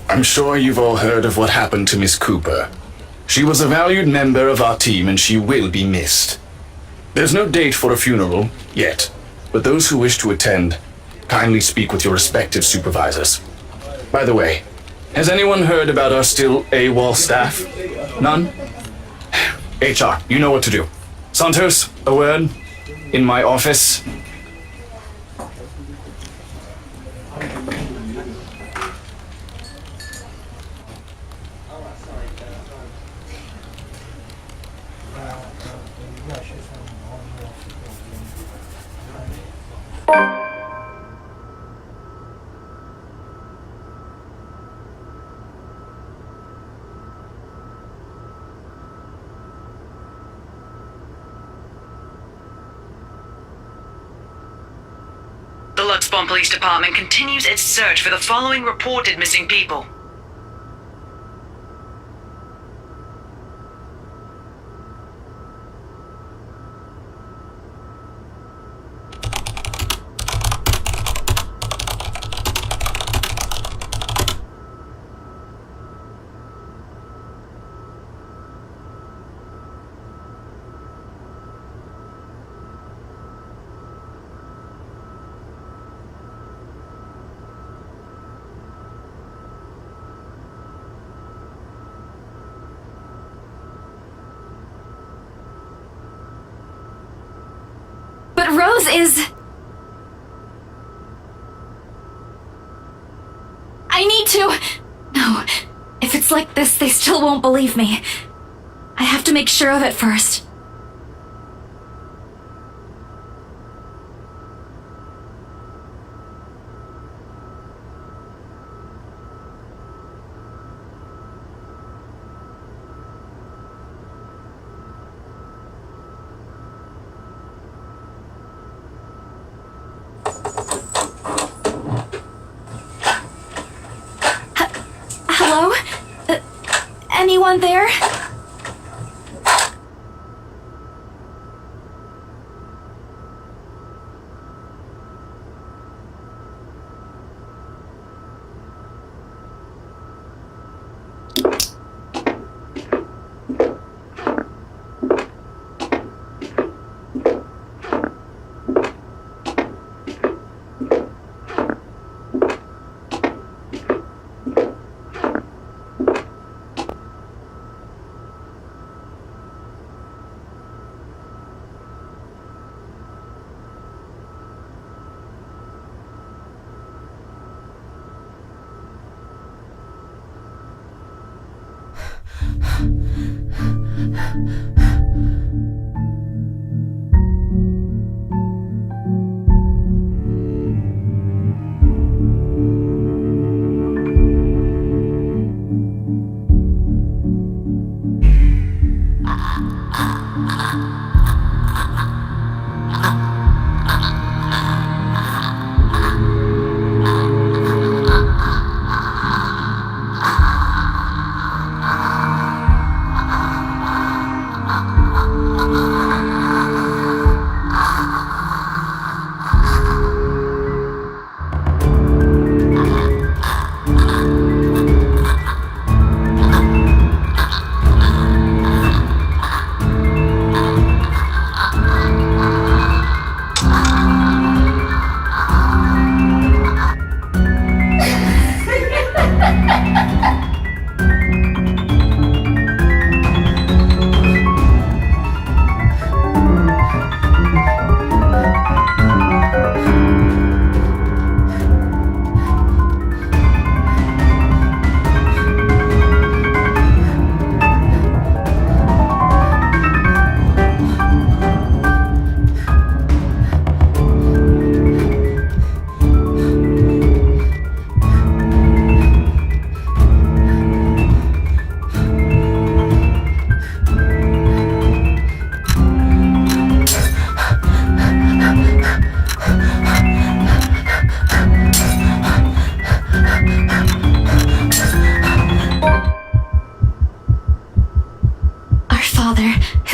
I'm sure you've all heard of what happened to Miss Cooper. She was a valued member of our team and she will be missed. There's no date for a funeral, yet, but those who wish to attend, kindly speak with your respective supervisors. By the way, has anyone heard about our still AWOL staff? None? HR, you know what to do. Santos, a word? In my office? The Luxbon Police Department continues its search for the following reported missing people. But Rose is... I need to... No, if it's like this, they still won't believe me. I have to make sure of it first.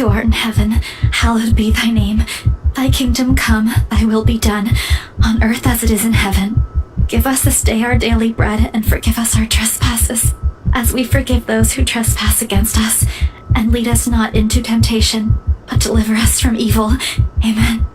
who art in heaven, hallowed be thy name. Thy kingdom come, thy will be done, on earth as it is in heaven. Give us this day our daily bread, and forgive us our trespasses, as we forgive those who trespass against us. And lead us not into temptation, but deliver us from evil. Amen.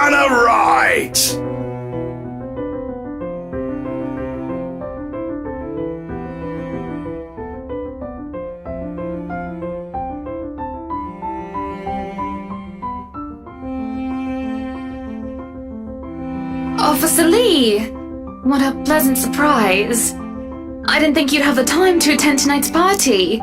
On a right! Officer Lee! What a pleasant surprise. I didn't think you'd have the time to attend tonight's party.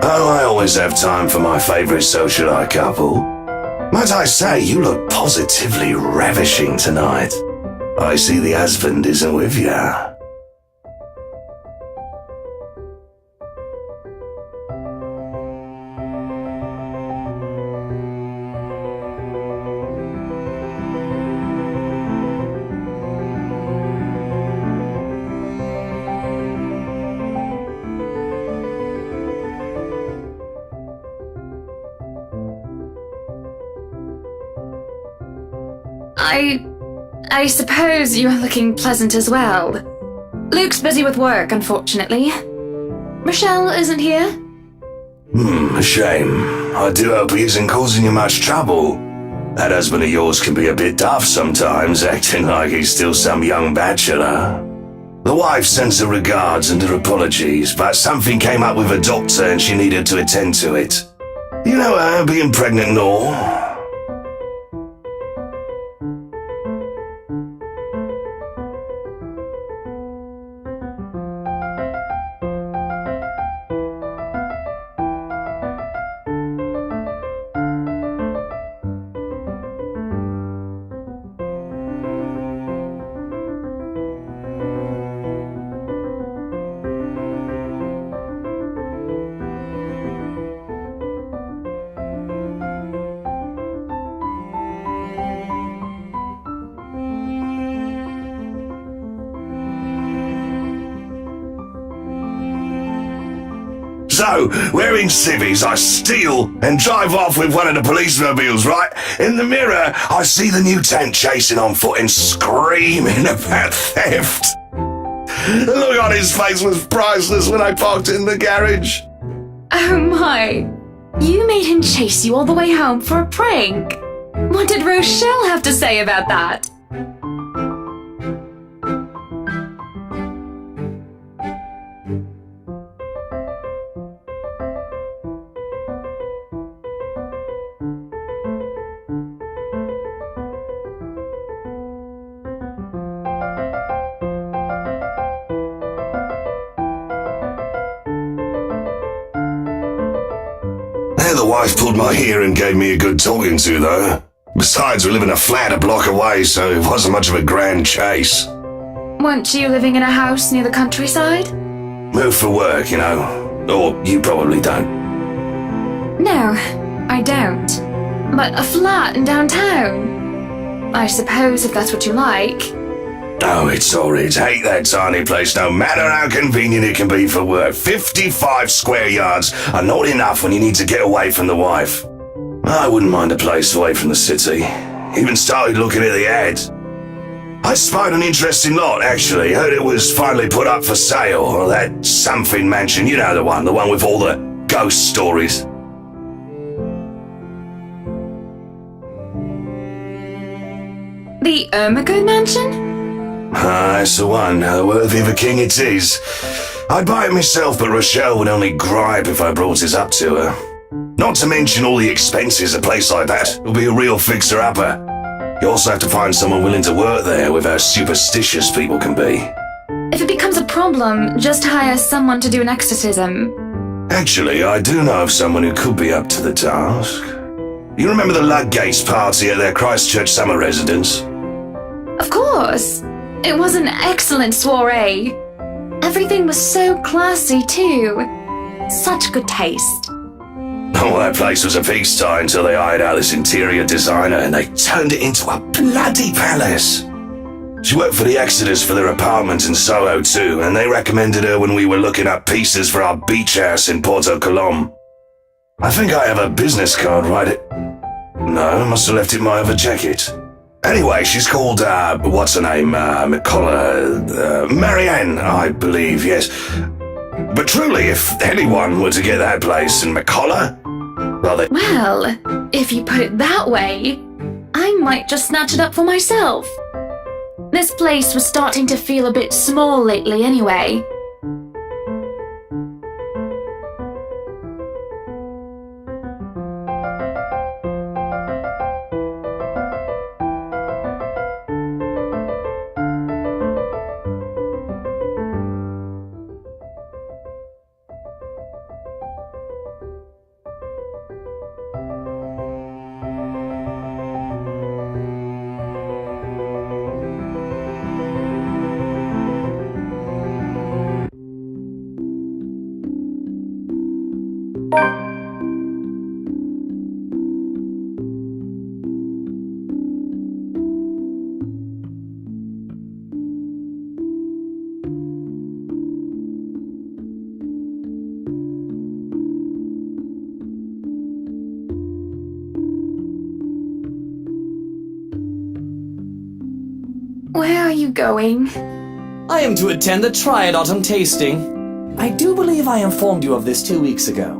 Oh, I always have time for my favourite socialite couple. Might I say, you look positively ravishing tonight. I see the husband isn't with ya. I suppose you're looking pleasant as well. Luke's busy with work, unfortunately. Rochelle isn't here? A shame. I do hope he isn't causing you much trouble. That husband of yours can be a bit daft sometimes, acting like he's still some young bachelor. The wife sends her regards and her apologies, but something came up with her doctor and she needed to attend to it. You know her, being pregnant and all. So, wearing civvies, I steal and drive off with one of the policemobiles, right? In the mirror, I see the new tent chasing on foot and screaming about theft. The look on his face was priceless when I parked in the garage. Oh my. You made him chase you all the way home for a prank. What did Rochelle have to say about that? The wife pulled my hair and gave me a good talking to, though. Besides, we live in a flat a block away, so it wasn't much of a grand chase. Weren't you living in a house near the countryside? Moved for work, you know. Or you probably don't. No, I don't. But a flat in downtown. I suppose if that's what you like. Oh, it's horrid. Hate that tiny place, no matter how convenient it can be for work. 55 square yards are not enough when you need to get away from the wife. I wouldn't mind a place away from the city. Even started looking at the ads. I spied an interesting lot, actually. Heard it was finally put up for sale. Or that something mansion, you know the one with all the ghost stories. The Ermigo Mansion? That's the one. Worthy of a king it is. I'd buy it myself, but Rochelle would only gripe if I brought it up to her. Not to mention all the expenses a place like that will be a real fixer-upper. You also have to find someone willing to work there with how superstitious people can be. If it becomes a problem, just hire someone to do an exorcism. Actually, I do know of someone who could be up to the task. You remember the Ludgates party at their Christchurch summer residence? Of course. It was an excellent soiree. Everything was so classy, too. Such good taste. Oh, that place was a pigsty until they hired out this interior designer and they turned it into a bloody palace. She worked for the Exodus for their apartment in Soho too, and they recommended her when we were looking up pieces for our beach house in Porto Colom. I think I have a business card, right? No, I must have left it in my other jacket. Anyway, she's called, what's her name? McCullough, Marianne, I believe, yes. But truly, if anyone were to get that place in McCullough, well, they... Well, if you put it that way, I might just snatch it up for myself. This place was starting to feel a bit small lately anyway. you going? I am to attend the Triad Autumn Tasting. I do believe I informed you of this 2 weeks ago.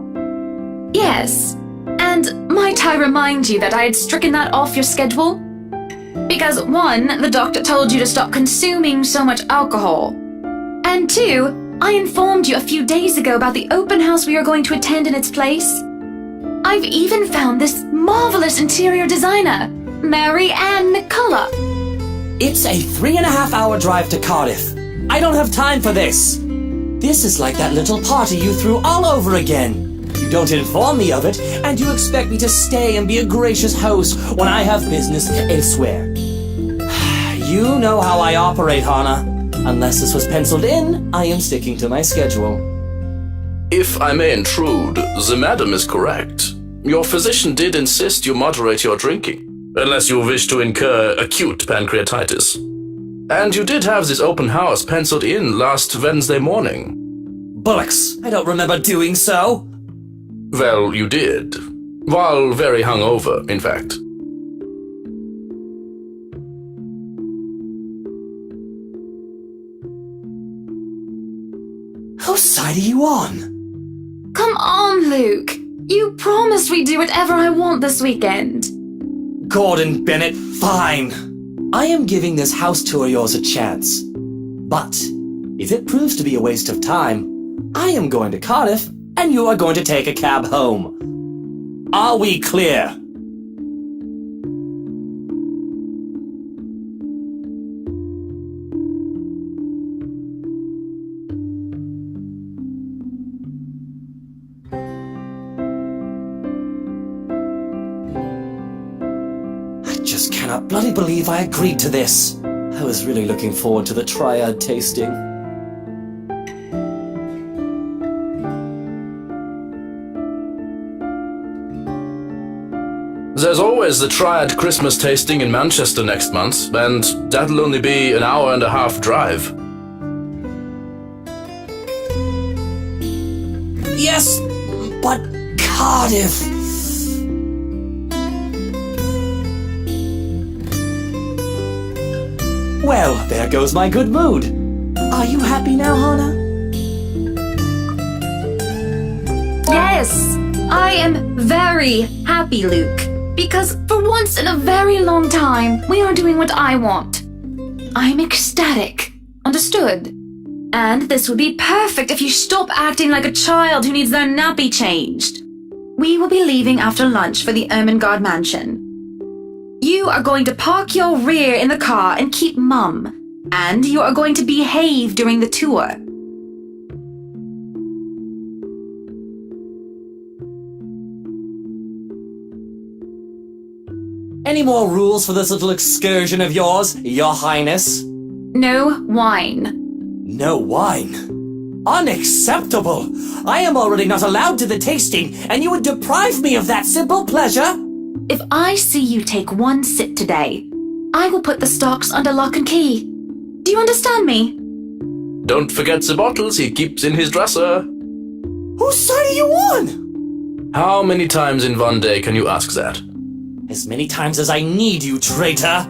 Yes. And might I remind you that I had stricken that off your schedule? Because 1, the doctor told you to stop consuming so much alcohol. And 2, I informed you a few days ago about the open house we are going to attend in its place. I've even found this marvelous interior designer, Mary Ann McCullough. It's a 3.5-hour drive to Cardiff. I don't have time for this. This is like that little party you threw all over again. You don't inform me of it, and you expect me to stay and be a gracious host when I have business elsewhere. You know how I operate, Hana. Unless this was penciled in, I am sticking to my schedule. If I may intrude, the madam is correct. Your physician did insist you moderate your drinking, unless you wish to incur acute pancreatitis. And you did have this open house penciled in last Wednesday morning. Bullocks, I don't remember doing so. Well, you did. While very hungover, in fact. Whose side are you on? Come on, Luke. You promised we'd do whatever I want this weekend. Gordon Bennett, fine. I am giving this house tour of yours a chance. But if it proves to be a waste of time, I am going to Cardiff and you are going to take a cab home. Are we clear? I just cannot bloody believe I agreed to this. I was really looking forward to the Triad tasting. There's always the Triad Christmas tasting in Manchester next month, and that'll only be an hour-and-a-half drive. Yes, but Cardiff. Well, there goes my good mood. Are you happy now, Hana? Yes, I am very happy, Luke. Because for once in a very long time, we are doing what I want. I'm ecstatic. Understood? And this would be perfect if you stop acting like a child who needs their nappy changed. We will be leaving after lunch for the Ermengarde mansion. You are going to park your rear in the car and keep mum. And you are going to behave during the tour. Any more rules for this little excursion of yours, Your Highness? No wine. No wine? Unacceptable! I am already not allowed to the tasting, and you would deprive me of that simple pleasure? If I see you take one sip today, I will put the stocks under lock and key. Do you understand me? Don't forget the bottles he keeps in his dresser. Whose side are you on? How many times in one day can you ask that? As many times as I need you, traitor!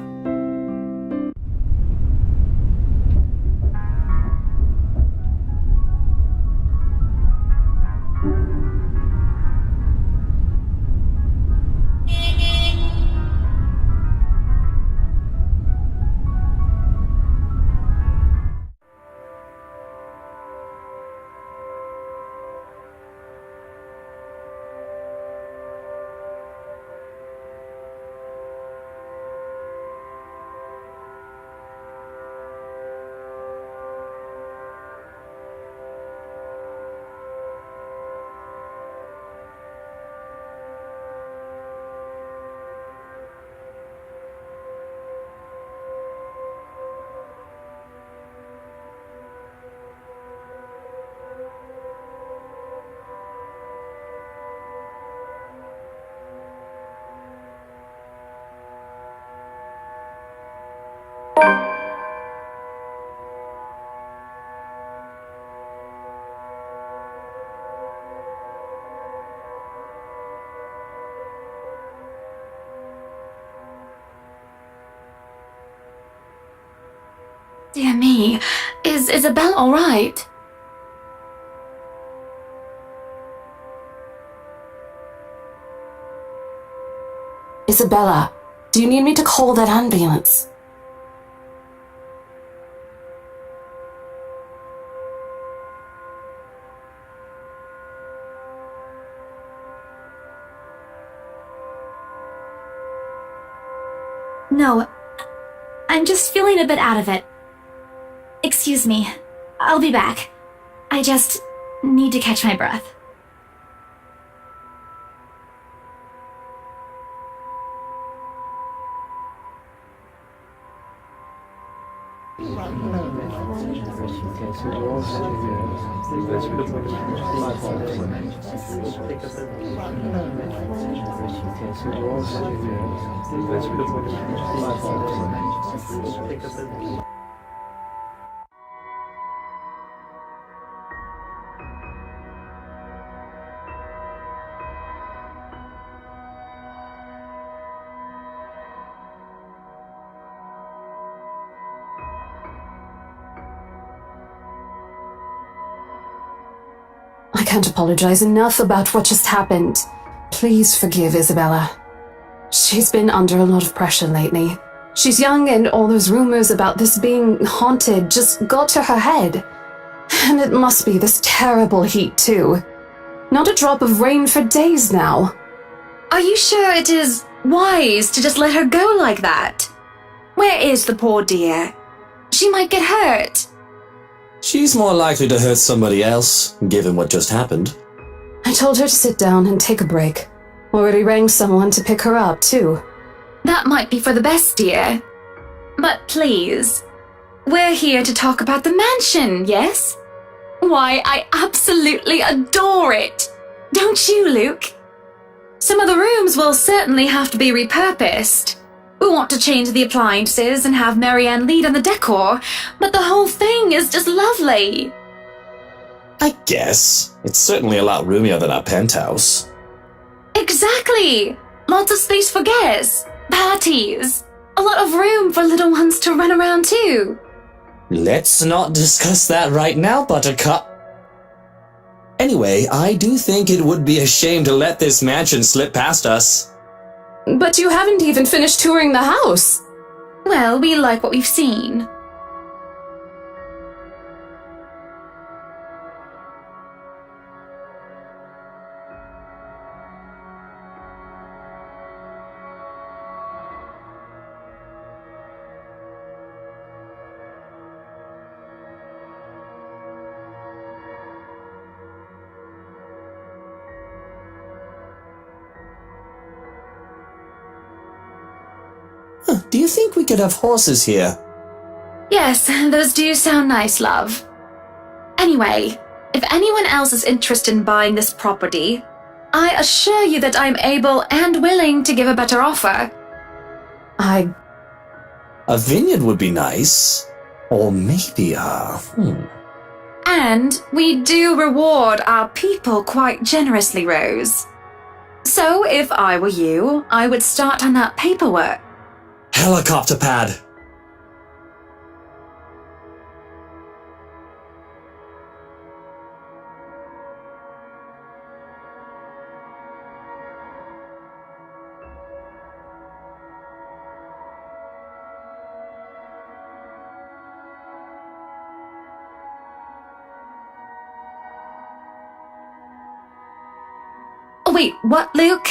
Dear me, is Isabel all right? Isabella, do you need me to call that ambulance? No, I'm just feeling a bit out of it. Excuse me, I'll be back. I just need to catch my breath. I can't apologize enough about what just happened. Please forgive Isabella. She's been under a lot of pressure lately. She's young and all those rumors about this being haunted just got to her head. And it must be this terrible heat too. Not a drop of rain for days now. Are you sure it is wise to just let her go like that? Where is the poor dear? She might get hurt. She's more likely to hurt somebody else, given what just happened. I told her to sit down and take a break. Already rang someone to pick her up too. That might be for the best, dear. But please, we're here to talk about the mansion, yes? Why, I absolutely adore it! Don't you, Luke? Some of the rooms will certainly have to be repurposed. We want to change the appliances and have Marianne lead on the decor, but the whole thing is just lovely. I guess. It's certainly a lot roomier than our penthouse. Exactly! Lots of space for guests, parties, a lot of room for little ones to run around too. Let's not discuss that right now, Buttercup. Anyway, I do think it would be a shame to let this mansion slip past us. But you haven't even finished touring the house. Well, we like what we've seen. Do you think we could have horses here? Yes, those do sound nice, love. Anyway, if anyone else is interested in buying this property, I assure you that I'm able and willing to give a better offer. A vineyard would be nice. Or maybe And we do reward our people quite generously, Rose. So if I were you, I would start on that paperwork. Helicopter pad. Oh, wait, what, Luke?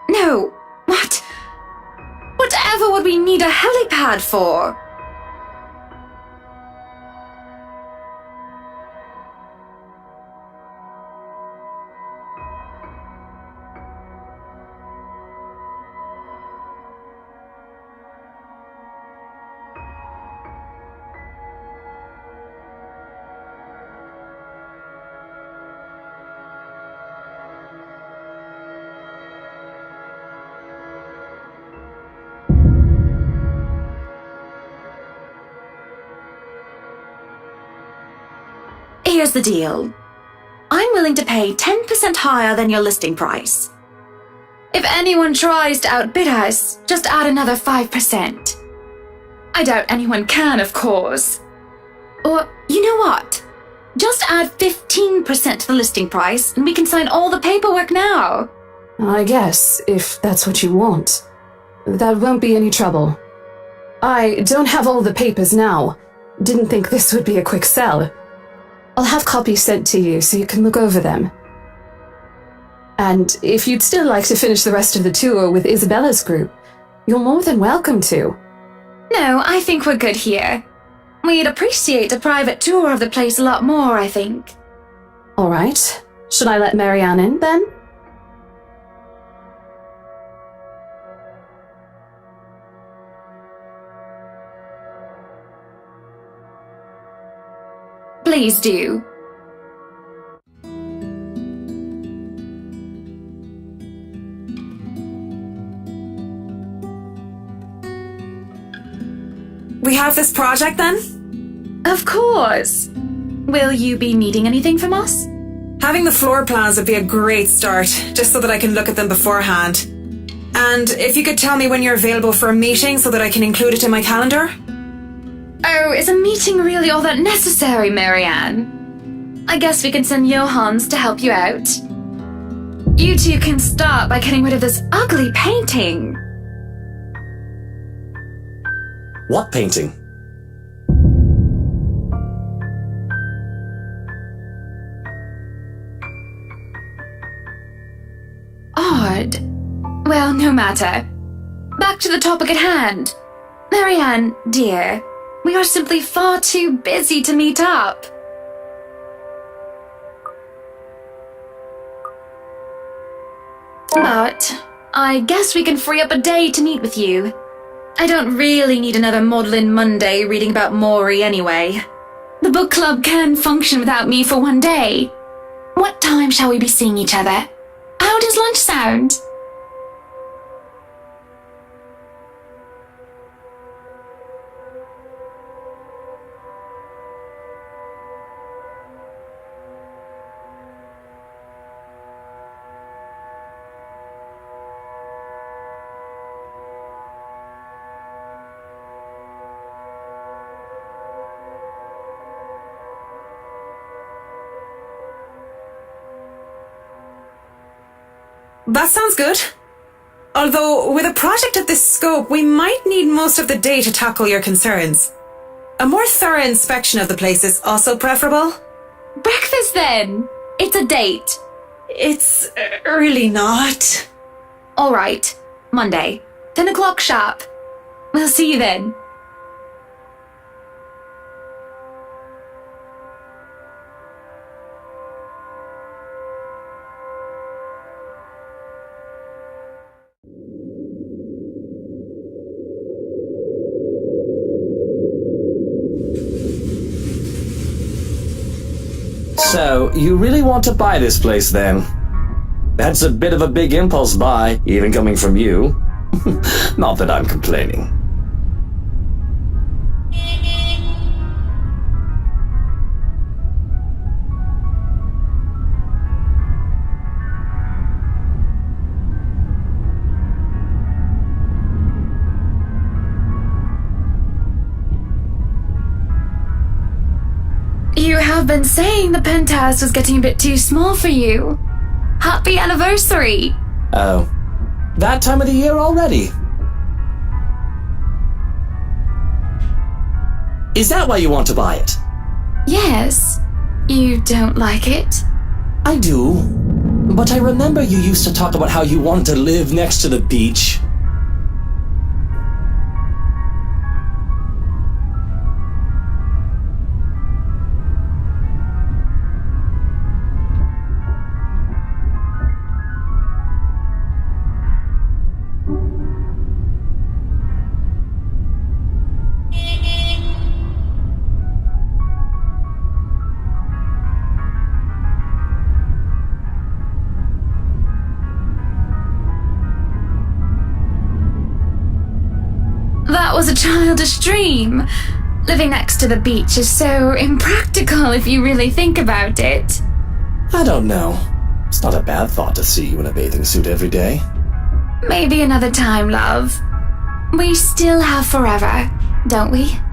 No, what? Whatever would we need a helipad for? Here's the deal. I'm willing to pay 10% higher than your listing price. If anyone tries to outbid us, just add another 5%. I doubt anyone can, of course. Or, you know what? Just add 15% to the listing price and we can sign all the paperwork now. I guess, if that's what you want. That won't be any trouble. I don't have all the papers now. Didn't think this would be a quick sell. I'll have copies sent to you so you can look over them. And if you'd still like to finish the rest of the tour with Isabella's group, you're more than welcome to. No, I think we're good here. We'd appreciate a private tour of the place a lot more, I think. All right. Should I let Marianne in, then? Please do. We have this project then? Of course. Will you be needing anything from us? Having the floor plans would be a great start, just so that I can look at them beforehand. And if you could tell me when you're available for a meeting so that I can include it in my calendar? Oh, is a meeting really all that necessary, Marianne? I guess we can send Johans to help you out. You two can start by getting rid of this ugly painting. What painting? Odd. Well, no matter. Back to the topic at hand. Marianne, dear, we are simply far too busy to meet up. But I guess we can free up a day to meet with you. I don't really need another Maudlin Monday reading about Maury anyway. The book club can function without me for one day. What time shall we be seeing each other? How does lunch sound? That sounds good. Although, with a project of this scope, we might need most of the day to tackle your concerns. A more thorough inspection of the place is also preferable. Breakfast then! It's a date. It's really not. Alright, Monday, 10 o'clock sharp. We'll see you then. So, you really want to buy this place then? That's a bit of a big impulse buy, even coming from you. Not that I'm complaining. You have been saying the penthouse was getting a bit too small for you. Happy anniversary! Oh, that time of the year already? Is that why you want to buy it? Yes. You don't like it? I do. But I remember you used to talk about how you want to live next to the beach. That was a childish dream. Living next to the beach is so impractical if you really think about it. I don't know. It's not a bad thought to see you in a bathing suit every day. Maybe another time, love. We still have forever. don't we?